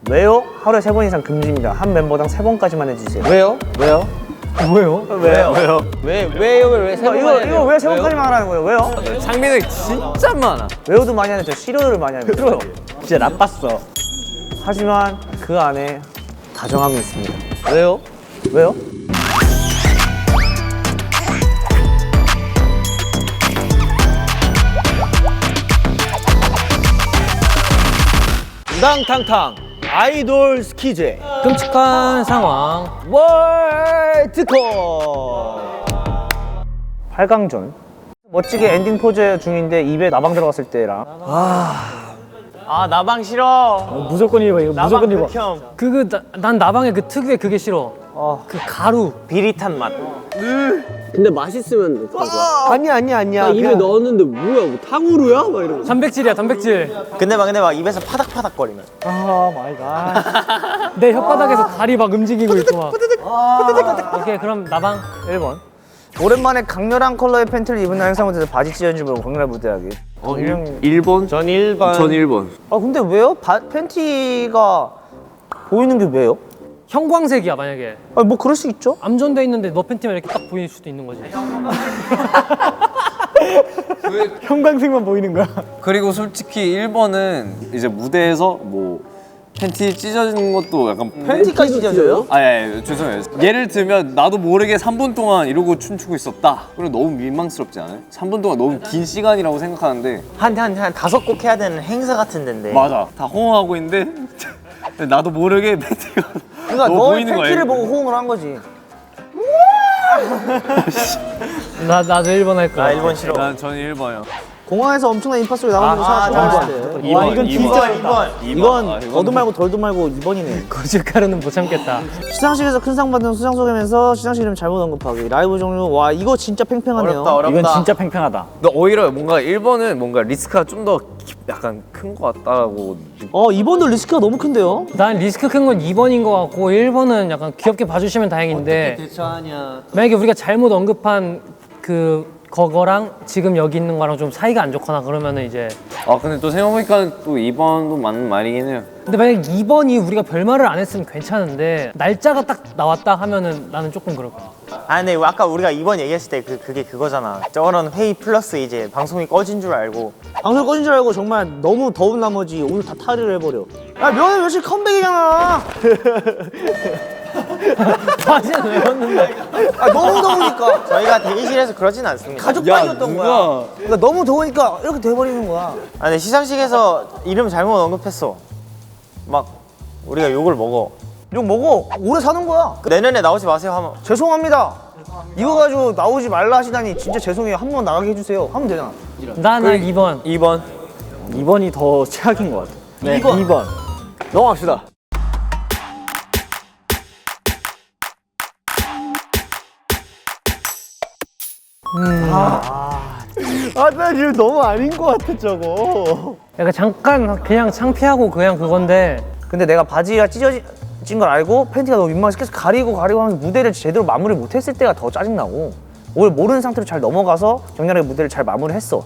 왜요? 하루에 3번 이상 금지입니다. 한 멤버당 3번까지만 해주세요. 왜요? 왜요? 왜요? 왜요? 왜 세 번만 해야 돼요? 이거 왜 3번까지만 하라는 거예요? 왜요? 장민은 진짜 많아. 왜요도 많이 하는데 저 싫어요를 많이 하는 거예요. 진짜 나빴어. 하지만 그 안에 다정함이 있습니다. 왜요? 왜요? 우당탕탕 아이돌 스키제 끔찍한 상황. 월드컵. 8강전 멋지게 엔딩 포즈 중인데 입에 나방 들어갔을 때랑 아 나방 싫어. 무조건 1번 이거 무조건 1번. 극혐. 난 나방의 그 특유의 그게 싫어. 그 가루. 비릿한 맛. 근데 맛있으면 가져. 아니야. 입에 넣었는데 뭐야? 뭐 탕후루야? 막 이러고. 단백질이야 단백질. 근데 막 입에서 파닥파닥거리면. 내 혓바닥에서 다리 막 움직이고 있고 막. 오케이 그럼 나방 1번 오랜만에 강렬한 컬러의 팬티를 입은 날 행사 무대에서 바지 찢어진 줄 모르고 강렬한 무대하기. 1번? 전 1번. 전 1번. 아 근데 왜요? 팬티가 보이는 게 왜요? 형광색이야 만약에. 아니 뭐 그럴 수 있죠. 암전돼 있는데 너 팬티만 이렇게 딱 보일 수도 있는 거지. 형광색만 보이는 거야. 그리고 솔직히 1번은 이제 무대에서 뭐 팬티 찢어지는 것도 약간 팬티까지 찢어져요? 아니 죄송해요. 예를 들면 나도 모르게 3분 동안 이러고 춤추고 있었다. 그럼 너무 민망스럽지 않아요? 3분 동안 너무 긴 시간이라고 생각하는데 한 5곡 해야 되는 행사 같은 데인데. 맞아. 다 호응하고 있는데 나도 모르게 팬티가 그러니까 너무 너의 보이는 팬티를 거야. 보고 호응을 한 거지. 나도 1번 할 거야. 나 1번 싫어. 난 저는 1번이요. 공항에서 엄청난 인파 소리 나오는 거 생각하면 2번. 이건 진짜 2번. 이건 아, 더도 말고 덜도 말고 2번이네. 고춧가루는 못 참겠다. 시상식에서 큰 상 받은 수상 소개면서 시상식 이름 잘못 언급하기. 라이브 종류 와 이거 진짜 팽팽하네요. 어렵다. 팽팽하다. 근데 오히려 뭔가 1번은 뭔가 리스크가 좀 더 약간 큰 것 같다고 2번도 리스크가 너무 큰데요. 난 리스크 큰 건 2번인 것 같고 1번은 약간 귀엽게 봐주시면 다행인데 대처하냐? 만약에 우리가 잘못 언급한 그거랑 지금 여기 있는 거랑 좀 사이가 안 좋거나 그러면은 이제 아 근데 또 생각해보니까 또 2번도 맞는 말이긴 해요. 근데 만약에 2번이 우리가 별말을 안 했으면 괜찮은데 날짜가 딱 나왔다 하면은 나는 조금 그럴 거야. 아 근데 아까 우리가 2번 얘기했을 때 그게 그거잖아. 저런 회의 플러스 이제 방송이 꺼진 줄 알고. 방송 꺼진 줄 알고 정말 너무 더운 나머지 오늘 다 탈의를 해버려. 야 명예 며칠 컴백이잖아. 바지는 왜 벗는데? 아 너무 더우니까. 저희가 대기실에서 그러진 않습니다. 가족방이었던 거야. 그러니까 너무 더우니까 이렇게 돼버리는 거야. 아 근데 시상식에서 이름 잘못 언급했어. 막 우리가 욕을 먹어. 욕 먹어. 오래 사는 거야. 내년에 나오지 마세요 하면 죄송합니다. 이거 가지고 나오지 말라 하시다니 진짜 죄송해요. 한 번 나가게 해주세요. 하면 되잖아. 난 2번. 2번. 2번이 더 최악인 것 같아. 네. 2번. 넘어갑시다. 나 지금 너무 아닌 것 같아 저거. 약간 잠깐 그냥 창피하고 그냥 그건데 근데 내가 바지가 찢어진 걸 알고 팬티가 너무 민망해서 계속 가리고 하면서 무대를 제대로 마무리 못했을 때가 더 짜증나고 오히려 모르는 상태로 잘 넘어가서 격렬하게 무대를 잘 마무리했어.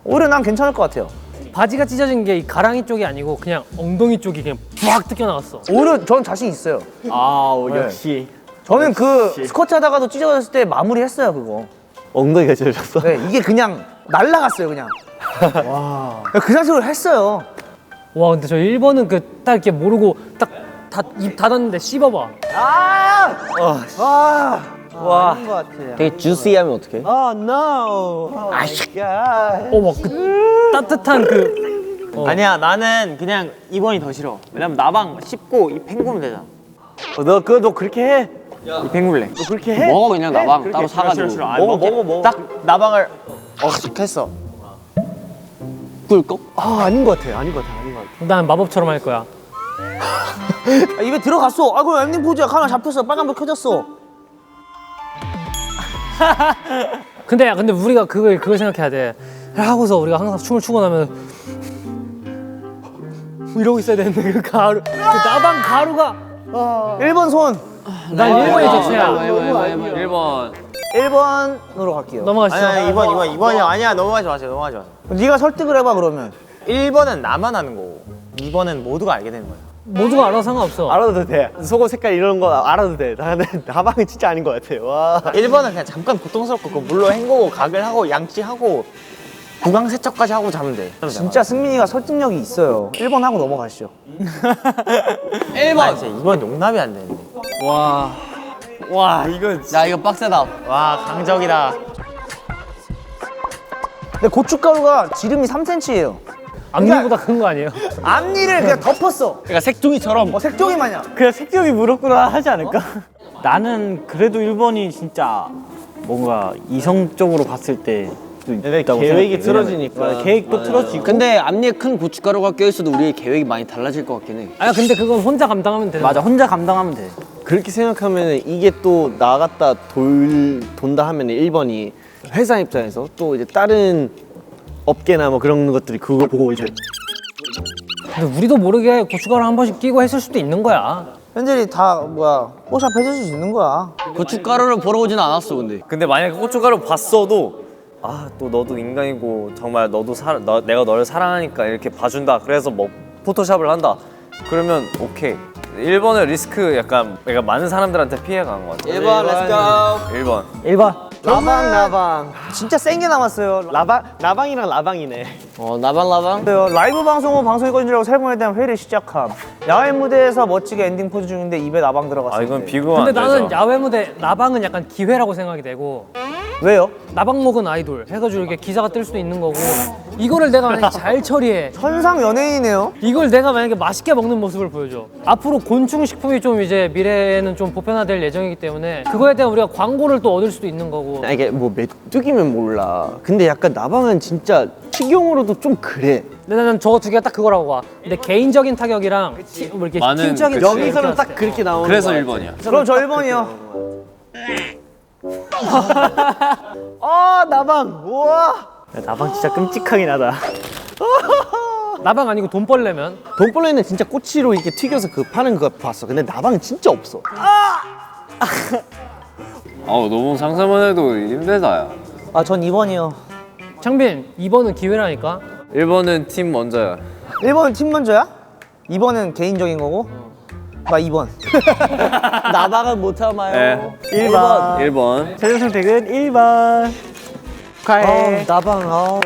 오히려 난 괜찮을 것 같아요. 바지가 찢어진 게 이 가랑이 쪽이 아니고 그냥 엉덩이 쪽이 그냥 부악 뜯겨나갔어. 오히려 전 자신 있어요. 역시 저는 그 스쿼트 하다가도 찢어졌을 때 마무리했어요 그거. 엉덩이가 찢어졌어. 네, 이게 그냥 날라갔어요 그냥. 와. 그 상태로 했어요. 와 근데 저 1번은 그 딱 이렇게 모르고 딱 입 닫았는데 씹어봐. 와. 아닌 것 같아요. 되게 주시하면 어떡해? no. 막 그 따뜻한 그 아니야 나는 그냥 2번이 더 싫어. 왜냐면 나방 씹고 이 팽구면 되잖아. 너 그렇게 해? 이 팽굴래. 너 그렇게 해? 먹어 그냥 나방 따로 사가지고. 싫어. 아, 먹어. 딱 나방을 했어. 꿀꺽? 아닌 것 같아. 난 마법처럼 할 거야. 아, 입에 들어갔어. 아 그럼 엔딩 포즈야. 카메라 잡혔어. 빨간불 켜졌어. 근데 우리가 그걸 생각해야 돼. 하고서 우리가 항상 춤을 추고 나면 이러고 있어야 되는데 그 가루 그 나방 가루가 1번 손. 난 1번이 더 최야. 1번. 1번으로 갈게요. 넘어가시죠. 아니야 2번이야. 아니야 넘어가지 마세요. 네가 설득을 해봐 그러면. 1번은 나만 하는 거고 2번은 모두가 알게 되는 거야. 모두가 알아서 상관없어. 알아도 돼. 속옷 색깔 이런 거 알아도 돼. 나는 나방은 진짜 아닌 것 같아. 와. 1번은 그냥 잠깐 고통스럽고 그 물로 헹구고 각을 하고 양치하고 구강 세척까지 하고 자면 돼. 진짜 승민이가 설득력이 있어요. 1번 하고 넘어가시죠. 1번. 진짜 이건 용납이 안 되는데. 와 이건 야 이거 빡세다. 와 강적이다. 근데 고춧가루가 지름이 3cm예요. 앞니보다 큰 거 아니에요? 앞니를 그냥 덮었어. 그러니까 색종이처럼. 색종이 마냥. 그냥 색종이 물었구나 하지 않을까? 나는 그래도 1번이 진짜 뭔가 이성적으로 봤을 때 있다고 계획이 생각해. 틀어지니까. 맞아, 계획도 틀어지고. 근데 앞니에 큰 고춧가루가 껴있어도 우리의 계획이 많이 달라질 것 같긴 해. 아니 근데 그건 혼자 감당하면 되는 맞아, 혼자 감당하면 돼. 그렇게 생각하면 이게 또 나갔다 돈다 하면 1번이 회사 입장에서 또 이제 다른 업계나 뭐 그런 것들이 그거 보고 이제 근데 우리도 모르게 고춧가루 한 번씩 끼고 했을 수도 있는 거야. 현재이 다 뽀샵 해줄 수 있는 거야. 고춧가루를 보러 오진 않았어 근데. 근데 만약에 고춧가루 봤어도 아 또 너도 인간이고 정말 너도 내가 너를 사랑하니까 이렇게 봐준다 그래서 뭐 포토샵을 한다 그러면 오케이 1번은 리스크 약간 많은 사람들한테 피해가 간 것 같아 1번 렛츠고. 1번 1번. 나방 진짜 센 게 남았어요. 나방이랑 라방이네. 나방. 라이브 방송 후 방송이 꺼진 줄 알고 세 번에 대한 회의를 시작함. 야외 무대에서 멋지게 엔딩 포즈 중인데 입에 나방 들어갔어요. 아 이건 비교가 안 근데 되죠 나는 야외 무대 나방은 약간 기회라고 생각이 되고 왜요? 나방 먹은 아이돌 해가지고 이렇게 기사가 뜰 수도 있는 거고 이거를 내가 만약에 잘 처리해 천상 연예인이네요. 이걸 내가 만약에 맛있게 먹는 모습을 보여줘 앞으로 곤충식품이 좀 이제 미래에는 좀 보편화될 예정이기 때문에 그거에 대한 우리가 광고를 또 얻을 수도 있는 거고 아, 이게 뭐 메뚜기면 몰라. 근데 약간 나방은 진짜 식용으로도 좀 그래. 근데 나는 저거 두 개가 딱 그거라고 봐 근데 개인적인 타격이랑 뭐 이렇게 많은 팀적인 그치. 여기서는 딱 그렇게 나오는 그래서 거야. 1번이야 그럼 저 1번이요. 아 나방 우와. 야, 나방 진짜 끔찍하긴 하다. 나방 아니고 돈벌레면 돈벌레는 진짜 꼬치로 이렇게 튀겨서 그 파는 그거 봤어. 근데 나방은 진짜 없어. 너무 상상만 해도 힘들다 야 아, 전 2번이요. 창빈 2번은 기회라니까 1번은 팀 먼저야 1번은 팀 먼저야? 2번은 개인적인 거고? 나 2번. 나방은 못 참아요. 네. 1번. 1번 최종 선택은 1번. 축하해. 나방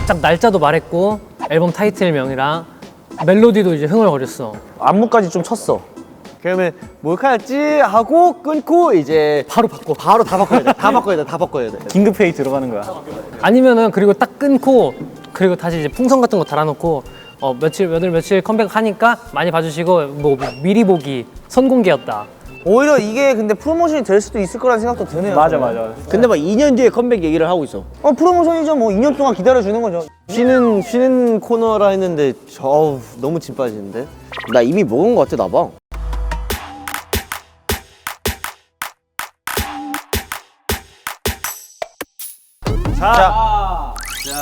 딱 날짜도 말했고 앨범 타이틀명이랑 멜로디도 이제 흥얼거렸어 안무까지 좀 쳤어. 그러면 몰카였지 하고 끊고 이제 바로 바꿔 바로 다 바꿔야 돼. 다 바꿔야 돼. 다 바꿔야 돼. 긴급회의 들어가는 거야. 아니면은 그리고 딱 끊고 그리고 다시 이제 풍선 같은 거 달아놓고 며칠 컴백하니까 많이 봐주시고 뭐 미리 보기 선공개였다. 오히려 이게 근데 프로모션이 될 수도 있을 거라는 생각도 드네요. 맞아, 저는. 맞아. 근데 막 2년 뒤에 컴백 얘기를 하고 있어. 프로모션이죠. 뭐 2년 동안 기다려주는 거죠. 쉬는 코너라 했는데 어우, 너무 진 빠지는데. 나 이미 먹은 거 같아 나방.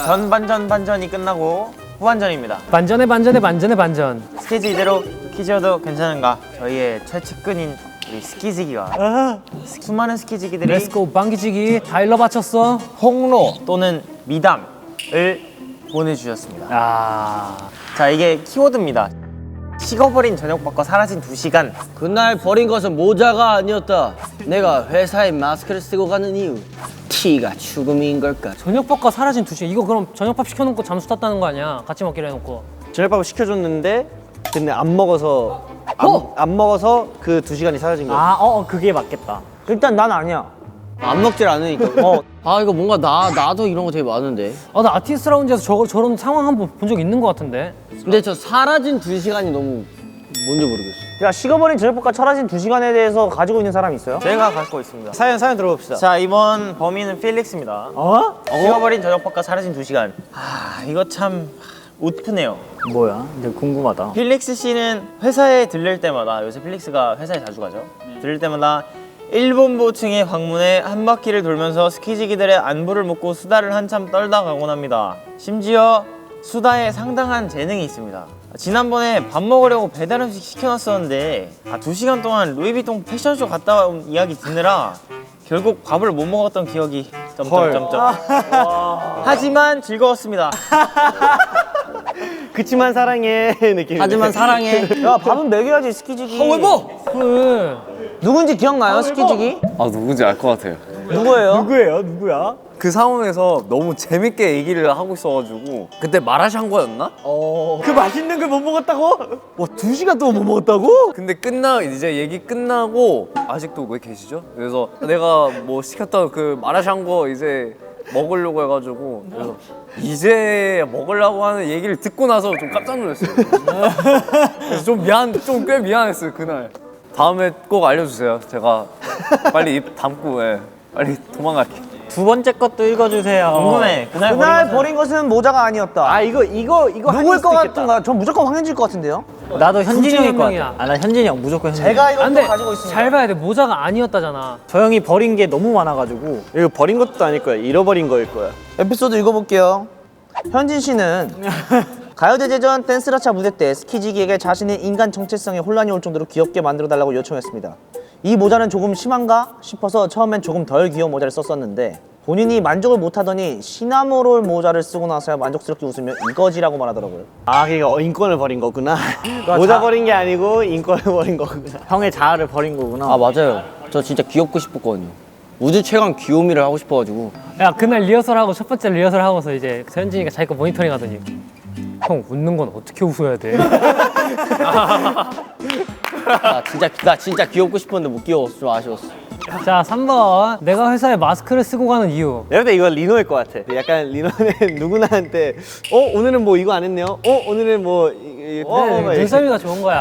전반전이 끝나고 후반전입니다. 반전에 반전. 스케줄 이대로 퀴즈여도 괜찮은가? 저희의 최측근인 우리 스키즈기가 수많은 스키즈기들이 렛츠고 방귀치기 다 일러 바쳤어. 홍로 또는 미담을 보내주셨습니다. 자, 이게 키워드입니다. 식어버린 저녁밥과 사라진 2시간. 그날 버린 것은 모자가 아니었다. 내가 회사에 마스크를 쓰고 가는 이유. 티가 죽음인 걸까? 저녁밥과 사라진 2시간. 이거 그럼 저녁밥 시켜놓고 잠수 탔다는 거 아니야? 같이 먹기로 해놓고. 저녁밥을 시켜줬는데 근데 안 먹어서 안 먹어서 그 2시간이 사라진 거야. 그게 맞겠다. 일단 난 아니야. 안 먹질 않으니까. 아 이거 뭔가 나도 이런 거 되게 많은데. 나 아티스트 라운지에서 저런 상황 한번 본 적 있는 것 같은데. 근데 저 사라진 2시간이 너무 뭔지 모르겠어. 야, 식어버린 저녁밥과 사라진 2시간에 대해서 가지고 있는 사람이 있어요? 제가 갖고 있습니다. 사연 들어봅시다. 자, 이번 범인은 필릭스입니다. 식어버린 저녁밥과 사라진 2시간. 이거 참 웃프네요. 뭐야? 근데 궁금하다. 필릭스 씨는 회사에 들릴 때마다, 요새 필릭스가 회사에 자주 가죠. 들릴 때마다 일본보층의 방문에 한 바퀴를 돌면서 스키지기들의 안부를 묻고 수다를 한참 떨다 가곤 합니다. 심지어 수다에 상당한 재능이 있습니다. 지난번에 밥 먹으려고 배달 음식 시켜놨었는데 2시간 동안 루이비통 패션쇼 갔다 온 이야기 듣느라 결국 밥을 못 먹었던 기억이 점점점점. 하지만 즐거웠습니다. 그치만 사랑해 느낌. 하지만 사랑해. 야 밥은 먹여야지 스키지기. 그 누군지 기억나요 스키지기? 아 누군지 알 것 같아요. 누구예요? 그 상황에서 너무 재밌게 얘기를 하고 있어가지고 그때 마라샹궈였나? 그 맛있는 걸 못 먹었다고? 와 2시간 동안 못 먹었다고? 근데 이제 얘기 끝나고 아직도 왜 계시죠? 그래서 내가 뭐 시켰던 그 마라샹궈 이제 먹으려고 해가지고 그래서 이제 먹으려고 하는 얘기를 듣고 나서 좀 깜짝 놀랐어요. 그래서 좀 꽤 미안했어요 그날. 다음에 꼭 알려주세요. 제가 빨리 입 담고 빨리 도망갈게요. 두 번째 것도 읽어주세요. 궁금해. 그날 버린 것은 모자가 아니었다. 아 이거 누구일 것 같은가? 전 무조건 황현지일 것 같은데요. 나도 현진이 둘 중에 형일 것 한 명이야. 같아. 나 현진이 형 무조건 현진이. 제가 안 이것도 돼. 가지고 있습니다. 잘 봐야 돼. 모자가 아니었다잖아. 저 형이 버린 게 너무 많아가지고. 이거 버린 것도 아닐 거야. 잃어버린 거일 거야. 에피소드 읽어볼게요. 현진 씨는 가요대제전 댄스라차 무대 때 스키지기에게 자신의 인간 정체성에 혼란이 올 정도로 귀엽게 만들어달라고 요청했습니다. 이 모자는 조금 심한가 싶어서 처음엔 조금 덜 귀여운 모자를 썼었는데 본인이 만족을 못하더니 시나모롤 모자를 쓰고 나서야 만족스럽게 웃으며 이거지라고 말하더라고요. 아 그러니까 인권을 버린 거구나. 모자 버린 게 아니고 인권을 버린 거구나. 형의 자아를 버린 거구나. 아 맞아요. 저 진짜 귀엽고 싶었거든요. 우주 최강 귀요미를 하고 싶어가지고. 야 그날 리허설하고 첫 번째 리허설 하고서 이제 현진이가 자기 거 모니터링 하더니 형 웃는 건 어떻게 웃어야 돼? 나 진짜 귀엽고 싶었는데 못 귀여웠어. 좀 아쉬웠어. 자 3번 내가 회사에 마스크를 쓰고 가는 이유. 내가 볼때 이거 리노일 것 같아. 약간 리노는 누구나한테 오늘은 뭐 이거 안 했네요. 오늘은 뭐 네, 눈썰미가 좋은 거야.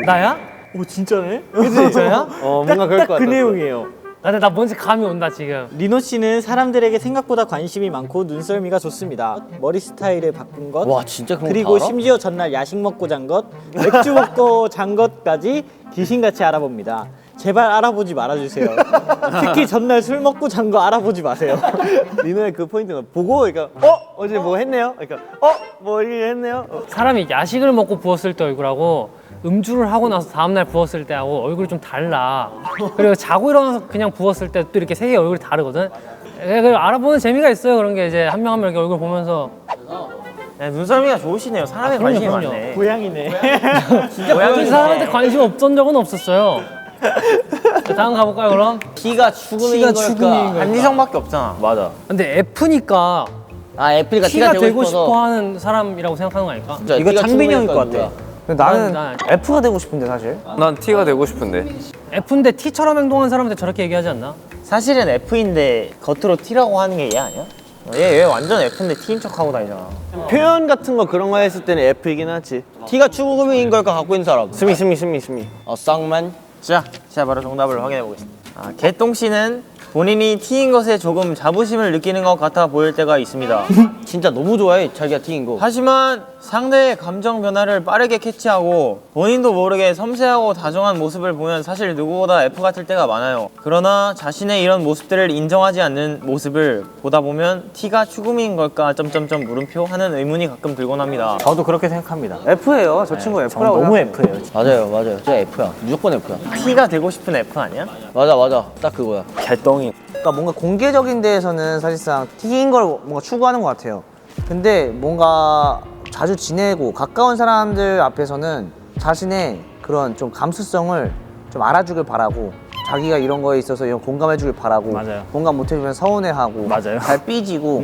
나야? 오 진짜네? 진짜야? 뭔가 그럴 것 같아. 그 내용이에요. 근데 나 뭔지 감이 온다 지금. 리노 씨는 사람들에게 생각보다 관심이 많고 눈썰미가 좋습니다. 머리 스타일을 바꾼 것, 와 진짜 그런 거 그리고 다 알아? 심지어 전날 야식 먹고 잔 것, 맥주 먹고 잔 것까지 귀신같이 알아봅니다. 제발 알아보지 말아주세요. 특히 전날 술 먹고 잔 거 알아보지 마세요. 리노의 그 포인트가 보고 그러니까 어제 뭐 했네요. 그러니까 뭐 이렇게 했네요. 사람이 야식을 먹고 부었을 때 얼굴하고 음주를 하고 나서 다음날 부었을 때하고 얼굴이 좀 달라. 그리고 자고 일어나서 그냥 부었을 때 또 이렇게 세 개의 얼굴이 다르거든. 그걸 알아보는 재미가 있어요. 그런 게 이제 한 명 한 명 이렇게 얼굴 보면서 네, 눈썰미가 좋으시네요. 사람에 그럼요, 관심이 그럼요. 많네. 고양이네. 이 사람한테 관심 없던 적은 없었어요. 자, 다음 가볼까요 그럼? T가 죽음인 T가 걸까? 죽음인 걸까? 한지성밖에 없잖아. 맞아. 근데 F니까 아 애플이가 T가 되고 싶어서. 싶어 하는 사람이라고 생각하는 거 아닐까? 진짜 이거 T가 창빈이 형일 죽음이니까 것 같아. 누구야? 나는 난 F가 되고 싶은데 사실. 난 T가 되고 싶은데. F인데 T처럼 행동하는 사람한테 저렇게 얘기하지 않나? 사실은 F인데 겉으로 T라고 하는 게 얘 아니야? 얘 완전 F인데 T인 척하고 다니잖아. 표현 같은 거 그런 거 했을 때는 F이긴 하지. T가 죽음인 걸까 갖고 있는 사람. 스미. 쌍만. 자, 제가 바로 정답을 확인해 보겠습니다. 개똥 씨는 본인이 T인 것에 조금 자부심을 느끼는 것 같아 보일 때가 있습니다. 진짜 너무 좋아해 자기가 T인 거. 하지만 상대의 감정 변화를 빠르게 캐치하고 본인도 모르게 섬세하고 다정한 모습을 보면 사실 누구보다 F 같을 때가 많아요. 그러나 자신의 이런 모습들을 인정하지 않는 모습을 보다 보면 T가 추구미인 걸까 점점점 물음표 하는 의문이 가끔 들곤 합니다. 저도 그렇게 생각합니다. F예요. 저 친구 전 F라고. 너무 F예요. 맞아요. 진짜 F야. 무조건 F야. T가 되고 싶은 F 아니야? 맞아. 딱 그거야. 개똥이. 그러니까 뭔가 공개적인 데에서는 사실상 T인 걸 뭔가 추구하는 것 같아요. 근데 뭔가 자주 지내고 가까운 사람들 앞에서는 자신의 그런 좀 감수성을 좀 알아주길 바라고 자기가 이런 거에 있어서 이런 공감해주길 바라고 맞아요. 공감 못해주면 서운해하고 맞아요. 잘 삐지고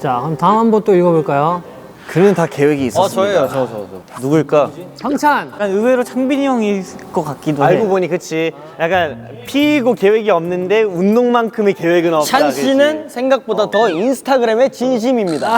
자 그럼 다음 한번 또 읽어볼까요? 그는 다 계획이 있었습니다. 저예요. 저. 누굴까? 황찬! 약간 의외로 창빈이 형일 것 같기도 해. 알고 보니 그치. 약간 P이고 계획이 없는데 운동만큼의 계획은 없다. 찬 씨는 생각보다 더 인스타그램에 진심입니다.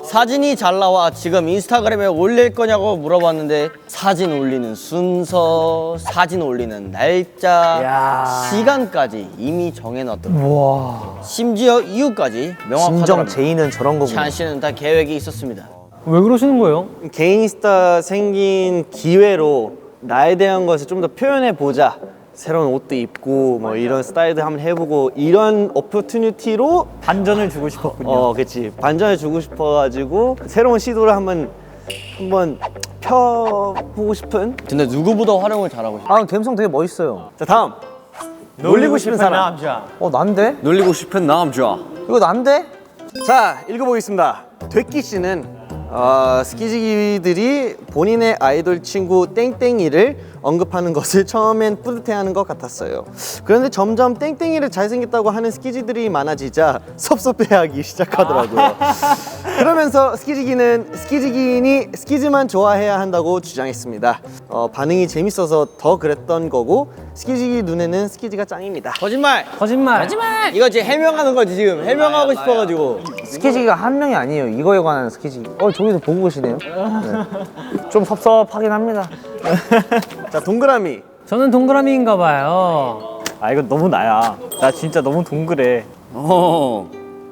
사진이 잘 나와 지금 인스타그램에 올릴 거냐고 물어봤는데 사진 올리는 순서, 사진 올리는 날짜, 시간까지 이미 정해놨더라고요. 심지어 이유까지 진정 명확하더라고요. 제의는 저런 거구나. 찬 씨는 다 계획이 있었습니다. 왜 그러시는 거예요? 개인 인스타 생긴 기회로 나에 대한 것을 좀 더 표현해 보자. 새로운 옷도 입고 뭐 이런 스타일도 한번 해보고 이런 오퍼튜니티로 반전을 주고 싶었군요. 그치 반전을 주고 싶어가지고 새로운 시도를 한번 한번 펴보고 싶은. 근데 누구보다 활용을 잘하고 있어. 아 감성 되게 멋있어요. 자 다음 놀리고 싶은 사람. 남자. 난데? 놀리고 싶은 남자. 이거 난데? 자 읽어보겠습니다. 되끼 씨는 스키지기들이 본인의 아이돌 친구 땡땡이를 언급하는 것을 처음엔 뿌듯해하는 것 같았어요. 그런데 점점 땡땡이를 잘생겼다고 하는 스키지들이 많아지자 섭섭해하기 시작하더라고요. 그러면서 스키지기인이 스키즈만 좋아해야 한다고 주장했습니다. 반응이 재밌어서 더 그랬던 거고 스키지기 눈에는 스키지가 짱입니다. 거짓말. 거짓말. 이거 지금 해명하는 거지 지금. 해명하고 싶어가지고. 스키지기가 한 명이 아니에요. 이거에 관한 스키지기. 저기도 보고 계시네요. 네. 좀 섭섭하긴 합니다. 자 동그라미. 저는 동그라미인가 봐요. 아 이거 너무 나야. 나 진짜 너무 동그래.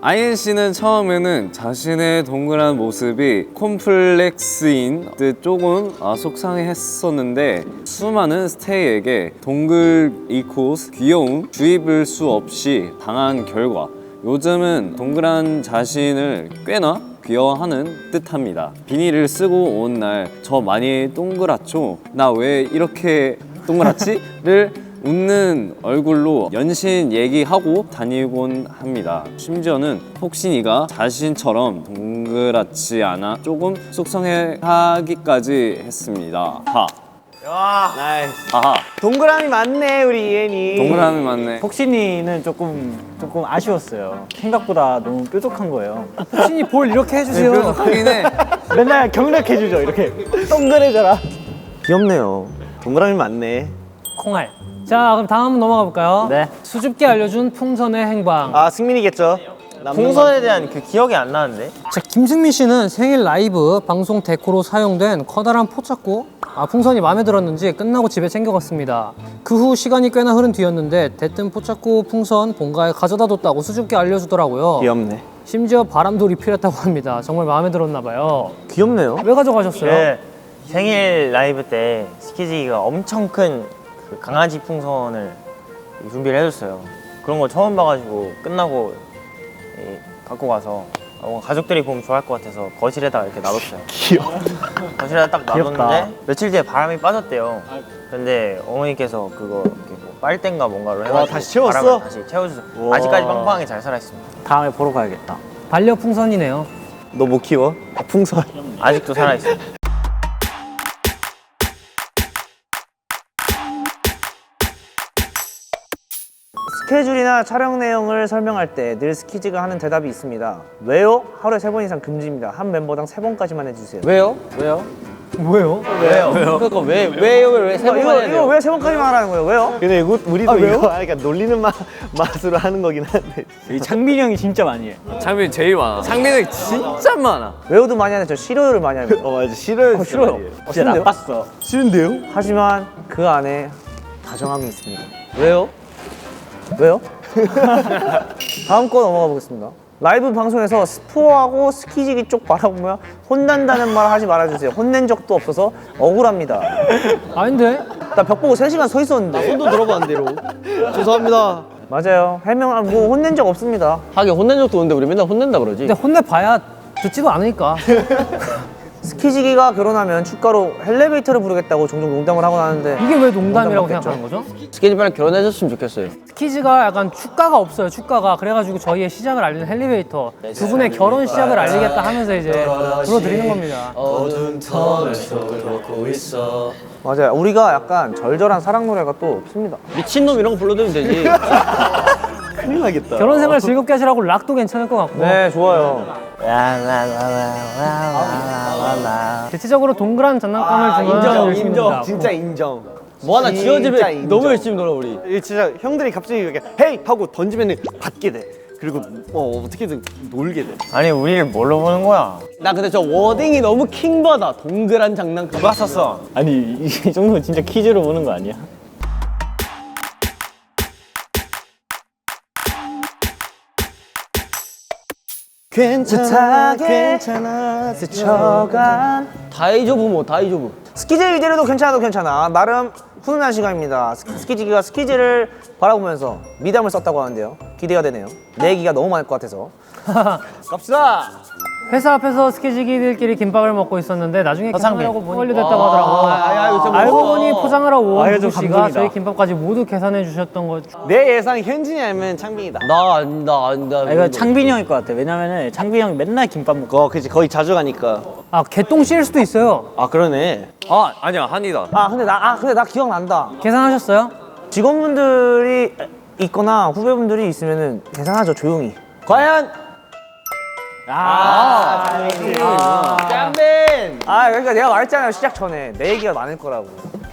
INC는 처음에는 자신의 동그란 모습이 콤플렉스인 듯 조금 속상해했었는데 수많은 스테이에게 동글 이코스 귀여움 주입을 수 없이 당한 결과 요즘은 동그란 자신을 꽤나 귀여워하는 듯합니다. 비닐을 쓰고 온 날 저 많이 동그랗죠? 나 왜 이렇게 동그랗지?를 웃는 얼굴로 연신 얘기하고 다니곤 합니다. 심지어는 혹신이가 자신처럼 동그랗지 않아 조금 속상해하기까지 했습니다. 나이스. 하하. 동그라미 맞네 우리 이엔이. 동그라미 맞네. 폭신이는 조금 아쉬웠어요. 생각보다 너무 뾰족한 거예요. 혹시 볼 이렇게 해주세요. 하긴 해. 맨날 경력해주죠 이렇게. 동그래져라. 귀엽네요. 동그라미 맞네. 콩알. 자, 그럼 다음 한번 넘어가 볼까요? 네. 수줍게 알려준 풍선의 행방. 승민이겠죠. 풍선에 대한 그 기억이 안 나는데. 자, 김승민 씨는 생일 라이브 방송 데코로 사용된 커다란 포착고 풍선이 마음에 들었는지 끝나고 집에 챙겨갔습니다. 그 후 시간이 꽤나 흐른 뒤였는데 대뜸 포착고 풍선 본가에 가져다 뒀다고 수줍게 알려주더라고요. 귀엽네. 심지어 바람도 리필했다고 합니다. 정말 마음에 들었나 봐요. 귀엽네요. 왜 가져가셨어요? 그 생일 라이브 때 스키지기가 엄청 큰 그 강아지 풍선을 준비를 해줬어요. 그런 걸 처음 봐가지고 끝나고 갖고 가서 가족들이 보면 좋아할 것 같아서 거실에다가 이렇게 놔뒀어요. 귀여워. 거실에다 딱 귀엽다. 놔뒀는데 며칠 뒤에 바람이 빠졌대요. 근데 어머니께서 그거 이렇게 뭐 빨대인가 뭔가로 해가지고 다시 채웠어? 바람을 다시 채워주세요. 우와. 아직까지 빵빵하게 잘 살아있습니다. 다음에 보러 가야겠다. 반려 풍선이네요. 너 못 키워? 풍선. 아직도 살아있어요. 스케줄이나 촬영 내용을 설명할 때 늘 스키지가 하는 대답이 있습니다. 왜요? 하루에 3번 이상 금지입니다. 한 멤버당 3번까지만 해주세요. 왜요? 뭐예요? 그러니까 왜 세 번 해야 이거 돼요? 왜 3번까지만 하라는 거예요? 왜요? 근데 우리도 이거 그러니까 놀리는 맛으로 하는 거긴 한데. 이 창빈이 형이 진짜 많이 해. 창빈이 제일 많아. 창빈이 진짜 많아. 왜요도 많이 하는데 저 싫어요를 많이 합니다. 맞아 싫어요. 싫어요. 진짜 싫은데요? 나빴어. 싫은데요? 하지만 그 안에 다정함이 있습니다. 왜요? 왜요? 다음 거 넘어가 보겠습니다. 라이브 방송에서 스포하고 스키지기 쪽 바라보며 혼난다는 말 하지 말아주세요. 혼낸 적도 없어서 억울합니다. 아닌데? 나 벽 보고 3시간 서 있었는데. 손도 들어봐 안 대로. 죄송합니다. 맞아요. 해명, 뭐 혼낸 적 없습니다. 하긴 혼낸 적도 없는데 우리 맨날 혼낸다 그러지. 근데 혼내봐야 듣지도 않으니까. 스키지기가 결혼하면 축가로 헬리베이터를 부르겠다고 종종 농담을 하곤 하는데 이게 왜 농담이라고 농담 생각하는 거죠? 스케줄 빨리 결혼해줬으면 좋겠어요. 스키즈가 약간 축가가 없어요. 축가가. 그래가지고 저희의 시작을 알리는 헬리베이터. 두 분의 결혼 시작을 알리겠다 하면서 이제 불러드리는 겁니다. 어두운 터널 속을 걷고 있어. 맞아요. 우리가 약간 절절한 사랑 노래가 또 없습니다. 미친놈 이런 거 불러드리면 되지. 큰일 나겠다. 결혼 생활 즐겁게 하시라고 락도 괜찮을 것 같고. 네, 좋아요. 대체적으로 동그란 장난감을 주면 열심히 니다 진짜 인정. 뭐 하나 진짜 지어지면 인정. 너무 열심히 놀아 우리. 이게 진짜 형들이 갑자기 이렇게 헤이 하고 던지면 받게 돼. 그리고 어떻게든 놀게 돼. 아니 우리를 뭘로 보는 거야? 나 근데 저 워딩이 너무 킹받아. 동그란 장난감. 누가 썼어? 아니 이 정도면 진짜 퀴즈로 보는 거 아니야? 괜찮아 괜찮아 스쳐간. 다이조부 뭐 다이조부. 스키즈 이대로도 괜찮아도 괜찮아. 나름 훈훈한 시간입니다. 스키지기가 스키즈를 바라보면서 미담을 썼다고 하는데요. 기대가 되네요. 내 얘기가 너무 많을 것 같아서. 갑시다. 회사 앞에서 스키지기들끼리 김밥을 먹고 있었는데 나중에 서창빈. 계산하라고 완료됐다고 하더라고. 알고 보니 포장하러 온 아, 이거 좀 누구 씨가 감동이다. 저희 김밥까지 모두 계산해 주셨던 거. 내 예상 현진이 아니면 창빈이다. 나 이거 창빈이 형일 것 같아. 왜냐면은 창빈이 형이 맨날 김밥 먹고. 그치 거의 자주 가니까. 아 개똥 씨일 수도 있어요. 아 그러네. 아 아니야 한이다. 근데 나 기억난다. 계산하셨어요? 직원분들이 있거나 후배분들이 있으면은 계산하죠, 조용히. 과연 짱빈. 그러니까 내가 말했잖아요, 시작 전에. 내 얘기가 많을 거라고.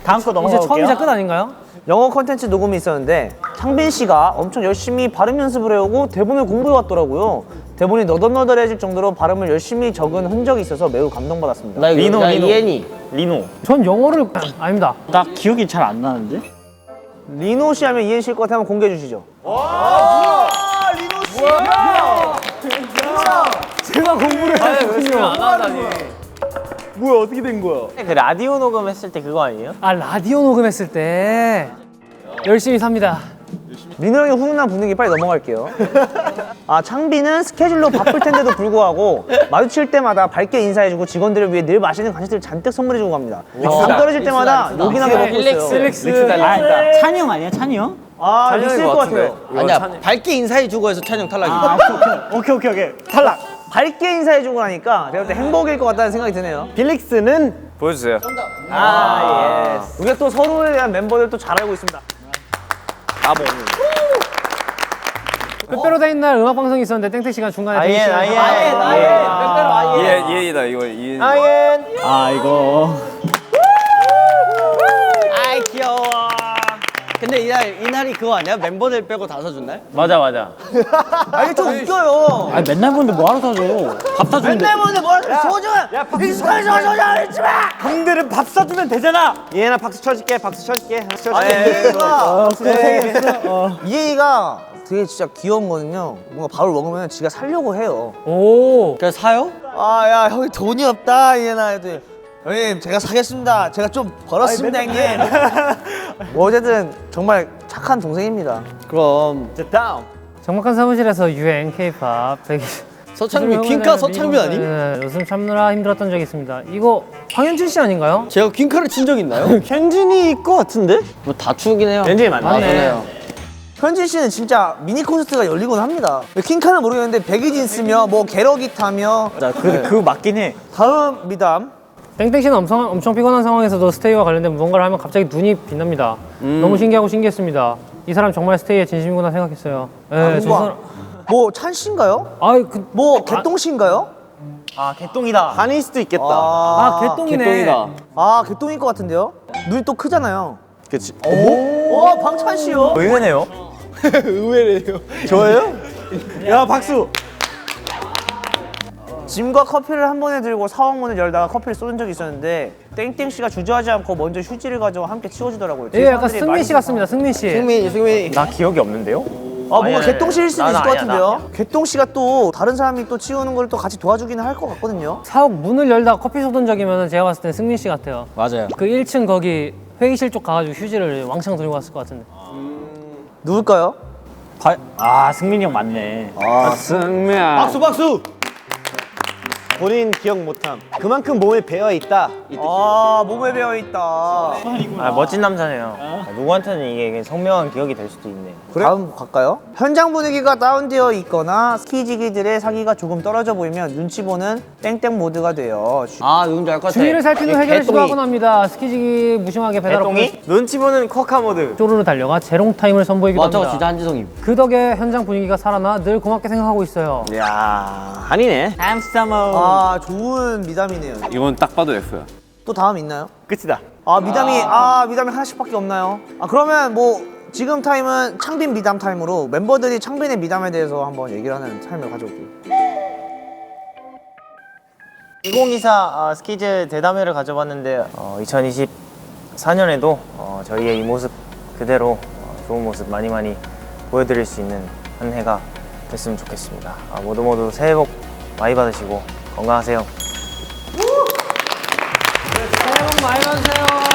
다음 거 이제 넘어가 볼게요. 처음이자 끝 아닌가요? 영어 컨텐츠 녹음이 있었는데 창빈 씨가 엄청 열심히 발음 연습을 해오고 대본을 공부해 왔더라고요. 대본이 너덜너덜해질 정도로 발음을 열심히 적은 흔적이 있어서 매우 감동받았습니다. 나 이거 나 이엔이. 리노. 전 영어를 아닙니다. 나 기억이 잘 안 나는데. 리노 씨 하면 이해하실 것 같으면 공개해 주시죠. 제가 공부를 열심히 안 하다니. 뭐야 어떻게 된 거야? 그 라디오 녹음했을 때 그거 아니에요? 아 라디오 녹음했을 때 열심히 삽니다. 민호 형의 훈훈한 분위기 빨리 넘어갈게요. 창빈은 스케줄로 바쁠 텐데도 불구하고 마주칠 때마다 밝게 인사해주고 직원들을 위해 늘 맛있는 간식들을 잔뜩 선물해주고 갑니다. 감 떨어질 때마다 요긴하게 먹고 있어요. 찬이 형 아니야? 찬이 형? 릭스일 것 같아요. 아니야 밝게 인사해주고 해서 찬영 탈락이야. 오케이. 탈락. 밝게 인사해주고 나니까 제가 볼 때 행복일 것 같다는 생각이 드네요. 필릭스는 보여주세요. 우리가 또 서로에 대한 멤버들 또 잘 알고 있습니다. 빼빼로 데이 날 음악 방송이 있었는데 땡땡 시간 중간에 데이 시간. 이엔이다 이거 이엔. 아 이거. 아이 귀여워. 근데 이날이 그거 아니야? 멤버들 빼고 다 사준 날? 맞아. 이게 좀 웃겨요. 아니 맨날 보는데 뭐하러 사줘? 밥 사주는데. 때문에 뭐라 소중한 소중한 잊지 마. 형들은 밥 사주면 되잖아. 이해나 박수 쳐줄게. 박수 쳐줄게. 이해이가 되게 진짜 귀여운 거는요. 뭔가 밥을 먹으면 지가 살려고 해요. 오. 그래서 사요? 야 형이 돈이 없다 이해나 해도 형님 제가 사겠습니다. 제가 좀 벌었습니다 형님. 뭐 어쨌든 정말 착한 동생입니다. 그럼 다음. 정막한 사무실에서 유행 K-팝 서창빈 퀸카 서창빈 아니? 요즘 참느라 힘들었던 적이 있습니다. 이거 황현진 씨 아닌가요? 제가 퀸카를 친 적 있나요? 현진이일 것 같은데? 뭐 다추긴 해요. 현진이 맞네. 맞네. 현진 씨는 진짜 미니 콘서트가 열리곤 합니다. 킹카는 모르겠는데 백이진 쓰며 뭐 게러기 타며. 그거 맞긴 해. 다음 미담. 땡땡 씨는 엄청 피곤한 상황에서도 스테이와 관련된 무언가를 하면 갑자기 눈이 빛납니다. 너무 신기하고 신기했습니다. 이 사람 정말 스테이의 진심이구나 생각했어요. 네, 뭐 찬씨인가요? 뭐 개똥씨인가요? 개똥이다. 아닐 수도 있겠다. 개똥이네. 개똥이다. 개똥일 것 같은데요? 눈이 또 크잖아요. 그치. 오, 방찬 씨요? 의외네요. 의외래요. 저예요? 야 박수. 짐과 커피를 한 번에 들고 사원문을 열다가 커피를 쏟은 적이 있었는데 땡땡 씨가 주저하지 않고 먼저 휴지를 가져와 함께 치워주더라고요. 예, 약간 승민 씨 같습니다. 승민 씨. 승민이. 나 기억이 없는데요? 뭔가 개똥 씨일 수도 있을 것 아니야, 같은데요? 개똥 씨가 또 다른 사람이 또 치우는 걸 또 같이 도와주기는 할 것 같거든요. 사옥 문을 열다가 커피 쏟은 적이면 제가 봤을 땐 승민 씨 같아요. 맞아요. 그 1층 거기 회의실 쪽 가가지고 휴지를 왕창 들고 왔을 것 같은데. 누굴까요? 승민이 형 맞네. 박수. 본인 기억 못함. 그만큼 몸에 배어 있다. 몸에 배어있다. 멋진 남자네요. 누구한테는 이게 선명한 기억이 될 수도 있네. 다음 갈까요? 현장 분위기가 다운되어 있거나 스키지기들의 사기가 조금 떨어져 보이면 눈치 보는 땡땡 모드가 돼요. 누군지 알 것 같아. 주위를 살피는 해결을 시도하곤 합니다. 스키지기 무심하게 배달 없고 개똥이? 눈치 보는 쿼카 모드. 쪼르르 달려가 제롱 타임을 선보이기도 맞아 합니다. 진짜 한지성임. 그 덕에 현장 분위기가 살아나 늘 고맙게 생각하고 있어요. 야 아니네. 햄스터머. 좋은 미담이네요. 이건 딱 봐도 F야. 또 다음 있나요? 끝이다. 미담이 하나씩밖에 없나요? 그러면 뭐 지금 타임은 창빈 미담 타임으로 멤버들이 창빈의 미담에 대해서 한번 얘기를 하는 타임을 가져올게요. 2024 스키즈 대담회를 가져봤는데 2024년에도 저희의 이 모습 그대로 좋은 모습 많이 보여드릴 수 있는 한 해가 됐으면 좋겠습니다. 모두 새해 복 많이 받으시고 건강하세요. 새해 복 많이 받으세요.